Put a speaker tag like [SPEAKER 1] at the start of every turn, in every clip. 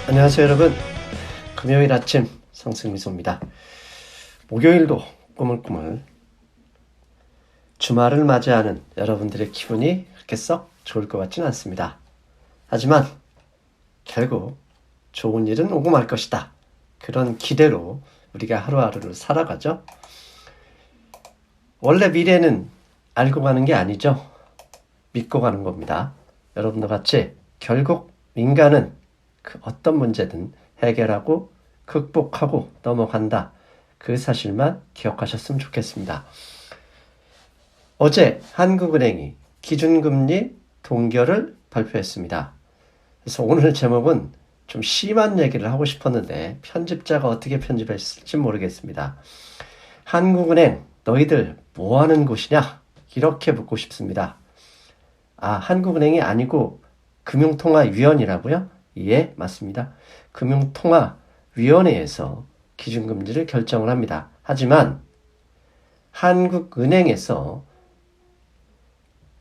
[SPEAKER 1] 안녕하세요 여러분. 금요일 아침 성승미소입니다. 목요일도 꾸물꾸물 주말을 맞이하는 여러분들의 기분이 그렇게 썩 좋을 것 같지는 않습니다. 하지만 결국 좋은 일은 오고 말 것이다. 그런 기대로 우리가 하루하루를 살아가죠. 원래 미래는 알고 가는 게 아니죠. 믿고 가는 겁니다. 여러분도 같이 결국 인간은 그 어떤 문제든 해결하고 극복하고 넘어간다. 그 사실만 기억하셨으면 좋겠습니다. 어제 한국은행이 기준금리 동결을 발표했습니다. 그래서 오늘 제목은 좀 심한 얘기를 하고 싶었는데 편집자가 어떻게 편집했을지 모르겠습니다. 한국은행 너희들 뭐하는 곳이냐? 이렇게 묻고 싶습니다. 한국은행이 아니고 금융통화위원이라고요? 예, 맞습니다. 금융통화위원회에서 기준금리를 결정을 합니다. 하지만 한국은행에서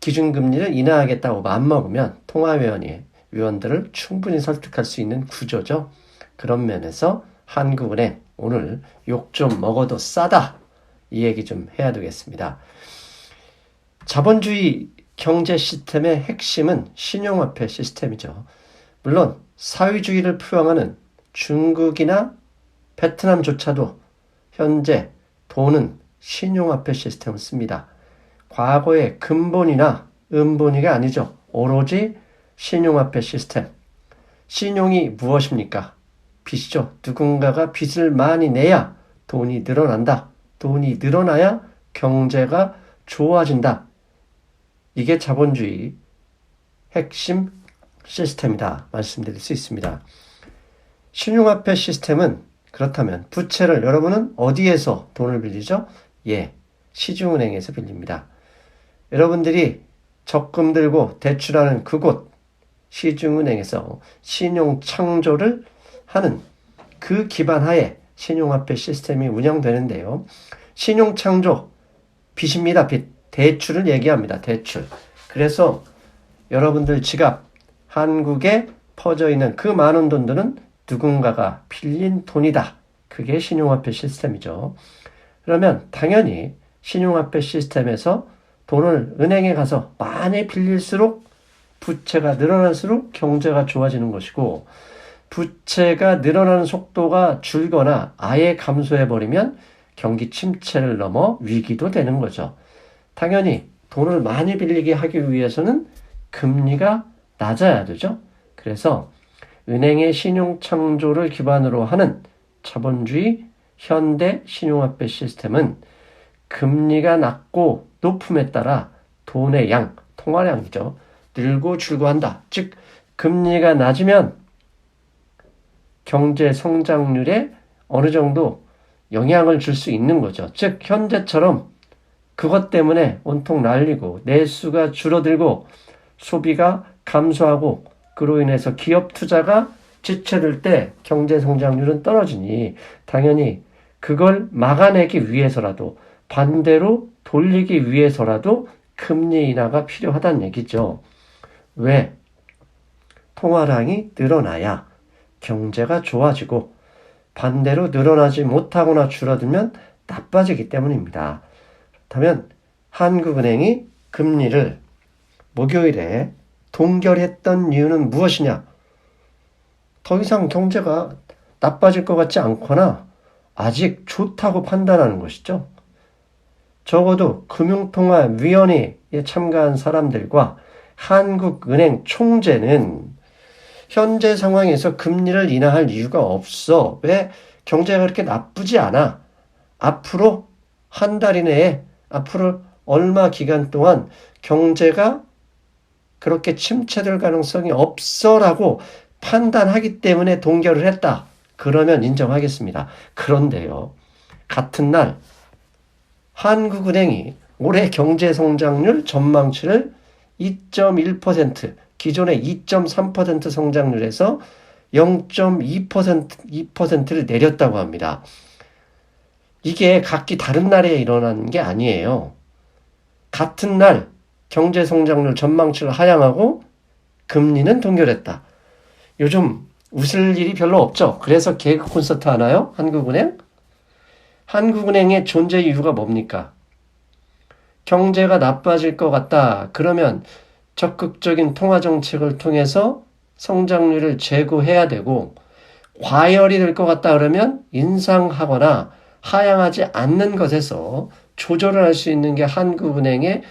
[SPEAKER 1] 기준금리를 인하하겠다고 마음먹으면 통화위원들을 충분히 설득할 수 있는 구조죠. 그런 면에서 한국은행 오늘 욕 좀 먹어도 싸다. 이 얘기 좀 해야 되겠습니다. 자본주의 경제 시스템의 핵심은 신용화폐 시스템이죠. 물론 사회주의를 표방하는 중국이나 베트남조차도 현재 돈은 신용화폐 시스템을 씁니다. 과거의 근본이나 은본이가 아니죠. 오로지 신용화폐 시스템. 신용이 무엇입니까? 빚이죠. 누군가가 빚을 많이 내야 돈이 늘어난다. 돈이 늘어나야 경제가 좋아진다. 이게 자본주의 핵심 시스템이다 말씀드릴 수 있습니다. 신용화폐 시스템은 그렇다면 부채를 여러분은 어디에서 돈을 빌리죠? 예, 시중은행에서 빌립니다. 여러분들이 적금 들고 대출하는 그곳 시중은행에서 신용창조를 하는 그 기반 하에 신용화폐 시스템이 운영되는데요. 신용창조, 빚입니다. 빚. 대출을 얘기합니다. 대출. 그래서 여러분들 지갑, 한국에 퍼져 있는 그 많은 돈들은 누군가가 빌린 돈이다. 그게 신용화폐 시스템이죠. 그러면 당연히 신용화폐 시스템에서 돈을 은행에 가서 많이 빌릴수록 부채가 늘어날수록 경제가 좋아지는 것이고, 부채가 늘어나는 속도가 줄거나 아예 감소해버리면 경기 침체를 넘어 위기도 되는 거죠. 당연히 돈을 많이 빌리게 하기 위해서는 금리가 낮아야 되죠. 그래서 은행의 신용창조를 기반으로 하는 자본주의 현대 신용화폐 시스템은 금리가 낮고 높음에 따라 돈의 양, 통화량이죠. 늘고 줄고 한다. 즉 금리가 낮으면 경제 성장률에 어느 정도 영향을 줄 수 있는 거죠. 즉 현재처럼 그것 때문에 온통 날리고 내수가 줄어들고 소비가 감소하고 그로 인해서 기업 투자가 지체될 때 경제 성장률은 떨어지니 당연히 그걸 막아내기 위해서라도 반대로 돌리기 위해서라도 금리 인하가 필요하다는 얘기죠. 왜? 통화량이 늘어나야 경제가 좋아지고 반대로 늘어나지 못하거나 줄어들면 나빠지기 때문입니다. 그렇다면 한국은행이 금리를 목요일에 동결했던 이유는 무엇이냐? 더 이상 경제가 나빠질 것 같지 않거나 아직 좋다고 판단하는 것이죠. 적어도 금융통화위원회에 참가한 사람들과 한국은행 총재는 현재 상황에서 금리를 인하할 이유가 없어. 왜? 경제가 그렇게 나쁘지 않아. 앞으로 한 달 이내에 앞으로 얼마 기간 동안 경제가 그렇게 침체될 가능성이 없어라고 판단하기 때문에 동결을 했다. 그러면 인정하겠습니다. 그런데요. 같은 날 한국은행이 올해 경제성장률 전망치를 2.1%, 기존의 2.3% 성장률에서 0.2%를 내렸다고 합니다. 이게 각기 다른 날에 일어나는 게 아니에요. 같은 날 경제성장률 전망치를 하향하고 금리는 동결했다. 요즘 웃을 일이 별로 없죠. 그래서 개그 콘서트 하나요? 한국은행? 한국은행의 존재 이유가 뭡니까? 경제가 나빠질 것 같다. 그러면 적극적인 통화 정책을 통해서 성장률을 제고해야 되고, 과열이 될 것 같다 그러면 인상하거나 하향하지 않는 것에서 조절을 할 수 있는 게 한국은행의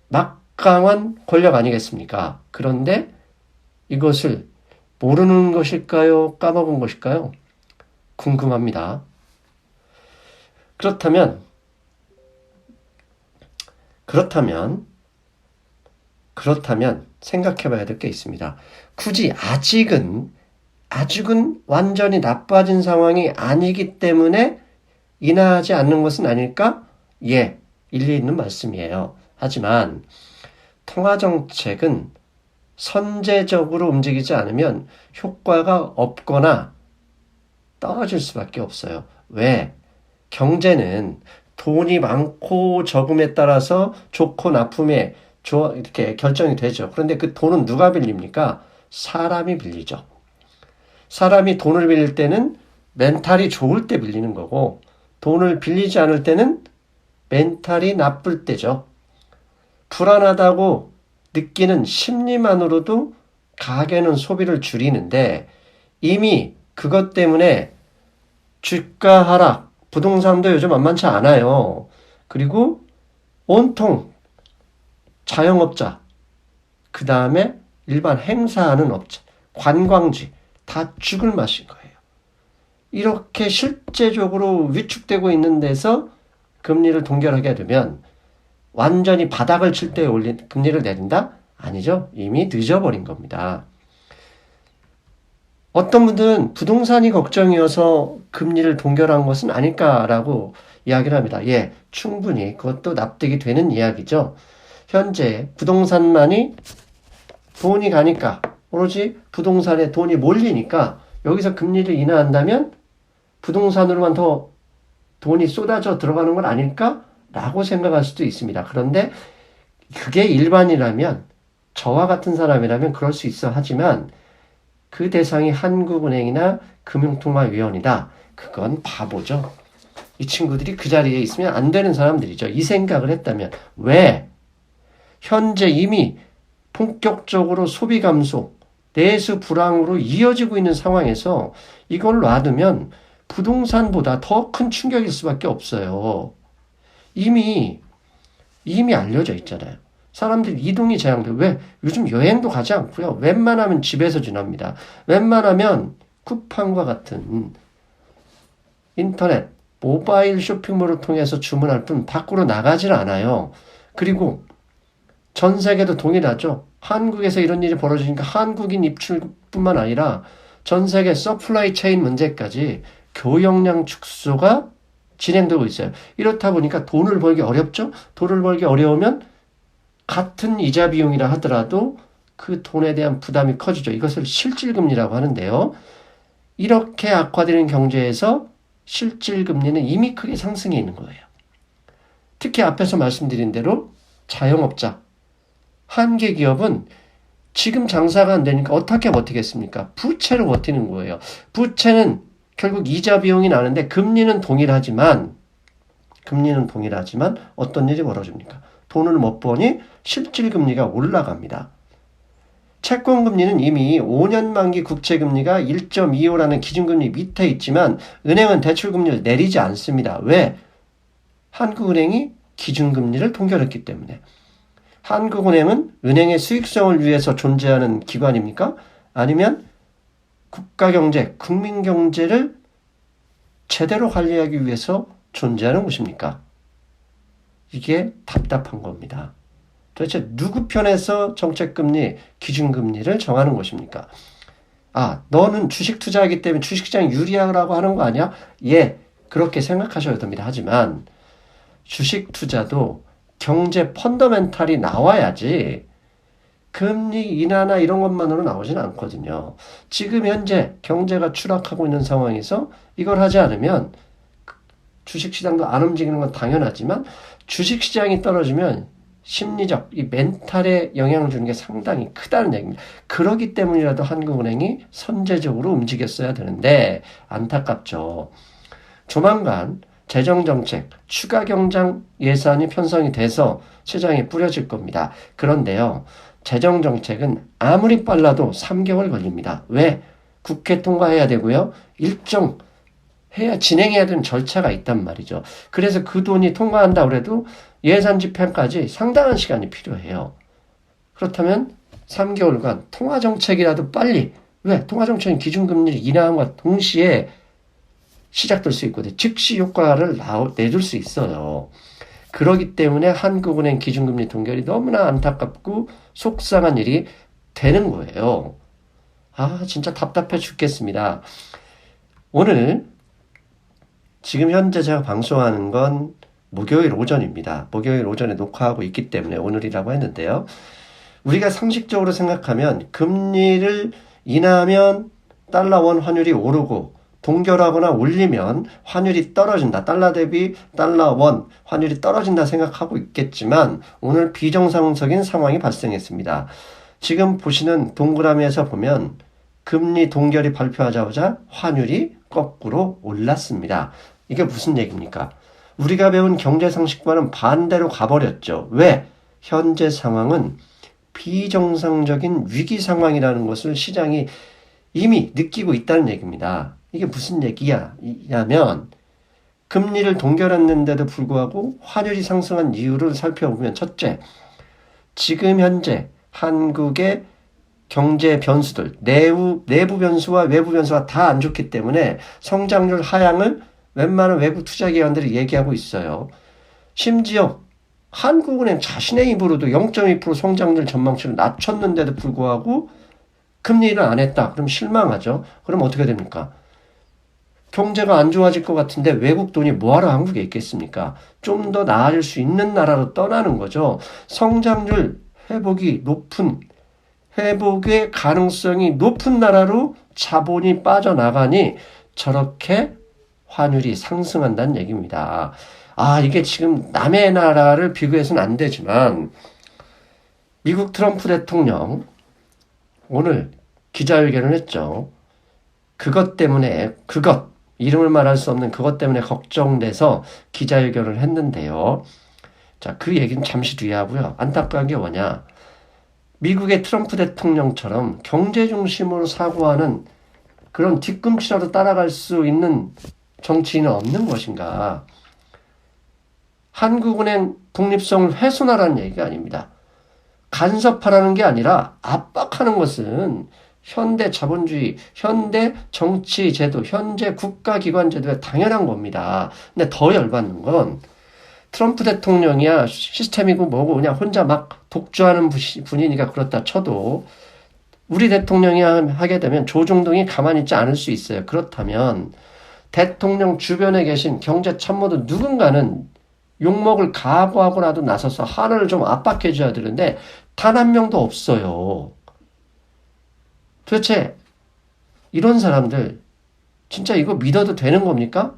[SPEAKER 1] 막강한 권력 아니겠습니까? 그런데 이것을 모르는 것일까요? 까먹은 것일까요? 궁금합니다. 그렇다면 생각해 봐야 될 게 있습니다. 굳이 아직은 완전히 나빠진 상황이 아니기 때문에 인하하지 않는 것은 아닐까? 예, 일리 있는 말씀이에요. 하지만 통화정책은 선제적으로 움직이지 않으면 효과가 없거나 떨어질 수밖에 없어요. 왜? 경제는 돈이 많고 적음에 따라서 좋고 나쁨에 이렇게 결정이 되죠. 그런데 그 돈은 누가 빌립니까? 사람이 빌리죠. 사람이 돈을 빌릴 때는 멘탈이 좋을 때 빌리는 거고, 돈을 빌리지 않을 때는 멘탈이 나쁠 때죠. 불안하다고 느끼는 심리만으로도 가계는 소비를 줄이는데, 이미 그것 때문에 주가 하락, 부동산도 요즘 만만치 않아요. 그리고 온통 자영업자, 그 다음에 일반 행사하는 업체, 관광지 다 죽을 맛인 거예요. 이렇게 실제적으로 위축되고 있는 데서 금리를 동결하게 되면 완전히 바닥을 칠 때 금리를 내린다? 아니죠. 이미 늦어버린 겁니다. 어떤 분들은 부동산이 걱정이어서 금리를 동결한 것은 아닐까라고 이야기를 합니다. 예, 충분히 그것도 납득이 되는 이야기죠. 현재 부동산만이 돈이 가니까, 오로지 부동산에 돈이 몰리니까 여기서 금리를 인하한다면 부동산으로만 더 돈이 쏟아져 들어가는 건 아닐까라고 생각할 수도 있습니다. 그런데 그게 일반이라면, 저와 같은 사람이라면 그럴 수 있어. 하지만 그 대상이 한국은행이나 금융통화위원이다. 그건 바보죠. 이 친구들이 그 자리에 있으면 안 되는 사람들이죠. 이 생각을 했다면. 왜? 현재 이미 본격적으로 소비 감소, 내수 불황으로 이어지고 있는 상황에서 이걸 놔두면 부동산보다 더 큰 충격일 수밖에 없어요. 이미 알려져 있잖아요. 사람들이 이동이 제한돼. 왜? 요즘 여행도 가지 않고요. 웬만하면 집에서 지납니다. 웬만하면 쿠팡과 같은 인터넷, 모바일 쇼핑몰을 통해서 주문할 뿐 밖으로 나가질 않아요. 그리고 전 세계도 동일하죠. 한국에서 이런 일이 벌어지니까 한국인 입출뿐만 아니라 전 세계 서플라이 체인 문제까지 교역량 축소가 진행되고 있어요. 이렇다 보니까 돈을 벌기 어렵죠? 돈을 벌기 어려우면 같은 이자 비용이라 하더라도 그 돈에 대한 부담이 커지죠. 이것을 실질금리라고 하는데요. 이렇게 악화되는 경제에서 실질금리는 이미 크게 상승해 있는 거예요. 특히 앞에서 말씀드린 대로 자영업자, 한계 기업은 지금 장사가 안 되니까 어떻게 버티겠습니까? 부채로 버티는 거예요. 부채는 결국 이자 비용이 나는데 금리는 동일하지만 어떤 일이 벌어집니까? 돈을 못 버니 실질금리가 올라갑니다. 채권금리는 이미 5년 만기 국채금리가 1.25라는 기준금리 밑에 있지만 은행은 대출금리를 내리지 않습니다. 왜? 한국은행이 기준금리를 동결했기 때문에. 한국은행은 은행의 수익성을 위해서 존재하는 기관입니까? 아니면 국가경제, 국민경제를 제대로 관리하기 위해서 존재하는 곳입니까? 이게 답답한 겁니다. 도대체 누구 편에서 정책금리, 기준금리를 정하는 것입니까? 아, 너는 주식 투자하기 때문에 주식시장 유리하라고 하는 거 아니야? 예, 그렇게 생각하셔도 됩니다. 하지만 주식 투자도 경제 펀더멘탈이 나와야지 금리 인하나 이런 것만으로 나오진 않거든요. 지금 현재 경제가 추락하고 있는 상황에서 이걸 하지 않으면 주식시장도 안 움직이는 건 당연하지만 주식시장이 떨어지면 심리적, 이 멘탈에 영향을 주는 게 상당히 크다는 얘기입니다. 그러기 때문이라도 한국은행이 선제적으로 움직였어야 되는데 안타깝죠. 조만간 재정정책, 추가 경장 예산이 편성이 돼서 시장에 뿌려질 겁니다. 그런데요, 재정정책은 아무리 빨라도 3개월 걸립니다. 왜? 국회 통과해야 되고요. 진행해야 되는 절차가 있단 말이죠. 그래서 그 돈이 통과한다 그래도 예산 집행까지 상당한 시간이 필요해요. 그렇다면 3개월간 통화정책이라도 빨리, 왜? 통화정책은 기준금리를 인하함과 동시에 시작될 수 있거든요. 즉시 효과를 내줄 수 있어요. 그렇기 때문에 한국은행 기준금리 동결이 너무나 안타깝고 속상한 일이 되는 거예요. 진짜 답답해 죽겠습니다. 오늘 지금 현재 제가 방송하는 건 목요일 오전입니다. 목요일 오전에 녹화하고 있기 때문에 오늘이라고 했는데요. 우리가 상식적으로 생각하면 금리를 인하하면 달러 원 환율이 오르고 동결하거나 올리면 환율이 떨어진다. 달러 대비 달러 원 환율이 떨어진다 생각하고 있겠지만 오늘 비정상적인 상황이 발생했습니다. 지금 보시는 동그라미에서 보면 금리 동결이 발표하자마자 환율이 거꾸로 올랐습니다. 이게 무슨 얘기입니까? 우리가 배운 경제상식과는 반대로 가버렸죠. 왜? 현재 상황은 비정상적인 위기 상황이라는 것을 시장이 이미 느끼고 있다는 얘기입니다. 이게 무슨 얘기냐면 금리를 동결했는데도 불구하고 환율이 상승한 이유를 살펴보면 첫째, 지금 현재 한국의 경제 변수들, 내부 변수와 외부 변수가 다 안 좋기 때문에 성장률 하향을 웬만한 외국 투자기관들이 얘기하고 있어요. 심지어 한국은행 자신의 입으로도 0.2% 성장률 전망치를 낮췄는데도 불구하고 금리를 안 했다. 그럼 실망하죠. 그럼 어떻게 됩니까? 경제가 안 좋아질 것 같은데 외국 돈이 뭐하러 한국에 있겠습니까? 좀 더 나아질 수 있는 나라로 떠나는 거죠. 성장률 회복의 가능성이 높은 나라로 자본이 빠져나가니 저렇게 환율이 상승한다는 얘기입니다. 이게 지금 남의 나라를 비교해서는 안 되지만 미국 트럼프 대통령 오늘 기자회견을 했죠. 이름을 말할 수 없는 그것 때문에 걱정돼서 기자회견을 했는데요. 자, 그 얘기는 잠시 뒤에 하고요. 안타까운 게 뭐냐. 미국의 트럼프 대통령처럼 경제 중심으로 사고하는 그런 뒤꿈치라도 따라갈 수 있는 정치인은 없는 것인가. 한국은행 독립성을 훼손하라는 얘기가 아닙니다. 간섭하라는 게 아니라 압박하는 것은 현대 자본주의, 현대 정치 제도, 현재 국가기관 제도에 당연한 겁니다. 근데 더 열받는 건 트럼프 대통령이야 시스템이고 뭐고 그냥 혼자 막 독주하는 분이니까 그렇다 쳐도 우리 대통령이 하게 되면 조중동이 가만히 있지 않을 수 있어요. 그렇다면 대통령 주변에 계신 경제 참모도 누군가는 욕먹을 각오하고라도 나서서 하늘을 좀 압박해 줘야 되는데 단 한 명도 없어요. 도대체 이런 사람들 진짜 이거 믿어도 되는 겁니까?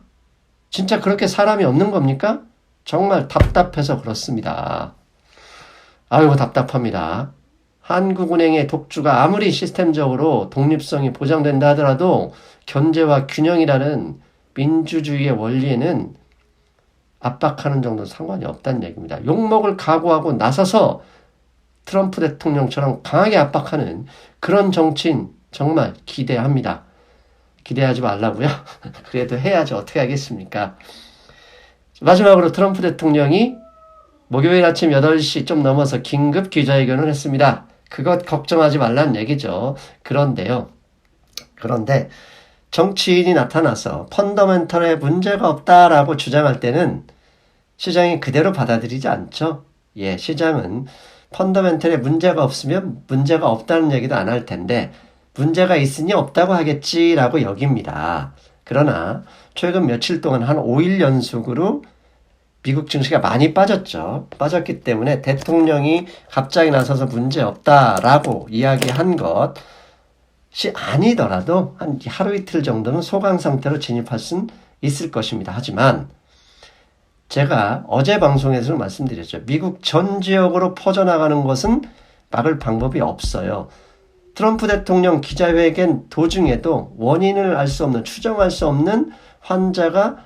[SPEAKER 1] 진짜 그렇게 사람이 없는 겁니까? 정말 답답해서 그렇습니다. 아이고 답답합니다. 한국은행의 독주가 아무리 시스템적으로 독립성이 보장된다 하더라도 견제와 균형이라는 민주주의의 원리에는 압박하는 정도는 상관이 없다는 얘기입니다. 욕먹을 각오하고 나서서 트럼프 대통령처럼 강하게 압박하는 그런 정치인 정말 기대합니다. 기대하지 말라고요? 그래도 해야죠. 어떻게 하겠습니까? 마지막으로 트럼프 대통령이 목요일 아침 8시 좀 넘어서 긴급 기자회견을 했습니다. 그것 걱정하지 말라는 얘기죠. 그런데 정치인이 나타나서 펀더멘털에 문제가 없다라고 주장할 때는 시장이 그대로 받아들이지 않죠. 시장은 펀더멘털에 문제가 없으면 문제가 없다는 얘기도 안 할 텐데 문제가 있으니 없다고 하겠지라고 여깁니다. 그러나 최근 며칠 동안 한 5일 연속으로 미국 증시가 많이 빠졌죠. 빠졌기 때문에 대통령이 갑자기 나서서 문제 없다라고 이야기한 것이 아니더라도 한 하루 이틀 정도는 소강 상태로 진입할 수는 있을 것입니다. 하지만 제가 어제 방송에서 말씀드렸죠. 미국 전 지역으로 퍼져나가는 것은 막을 방법이 없어요. 트럼프 대통령 기자회견 도중에도 원인을 알 수 없는, 추정할 수 없는 환자가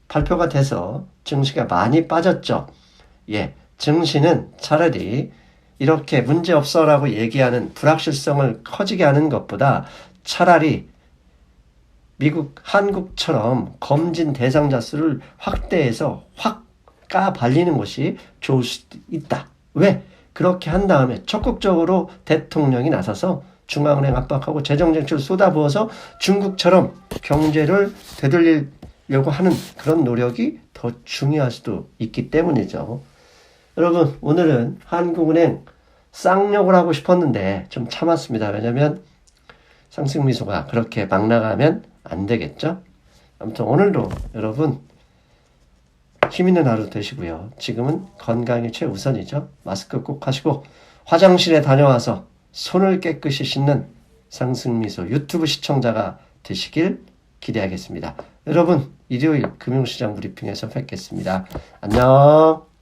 [SPEAKER 1] 발표가 돼서 증시가 많이 빠졌죠. 예, 증시는 차라리 이렇게 문제없어라고 얘기하는 불확실성을 커지게 하는 것보다 차라리 한국처럼 검진 대상자 수를 확대해서 확 까발리는 것이 좋을 수도 있다. 왜? 그렇게 한 다음에 적극적으로 대통령이 나서서 중앙은행 압박하고 재정정책을 쏟아부어서 중국처럼 경제를 되돌리려고 하는 그런 노력이 더 중요할 수도 있기 때문이죠. 여러분, 오늘은 한국은행 쌍욕을 하고 싶었는데 좀 참았습니다. 왜냐면 상승미소가 그렇게 막 나가면 안 되겠죠? 아무튼 오늘도 여러분 힘 있는 하루 되시고요. 지금은 건강이 최우선이죠. 마스크 꼭 하시고 화장실에 다녀와서 손을 깨끗이 씻는 상승미소 유튜브 시청자가 되시길 기대하겠습니다. 여러분 일요일 금융시장 브리핑에서 뵙겠습니다. 안녕.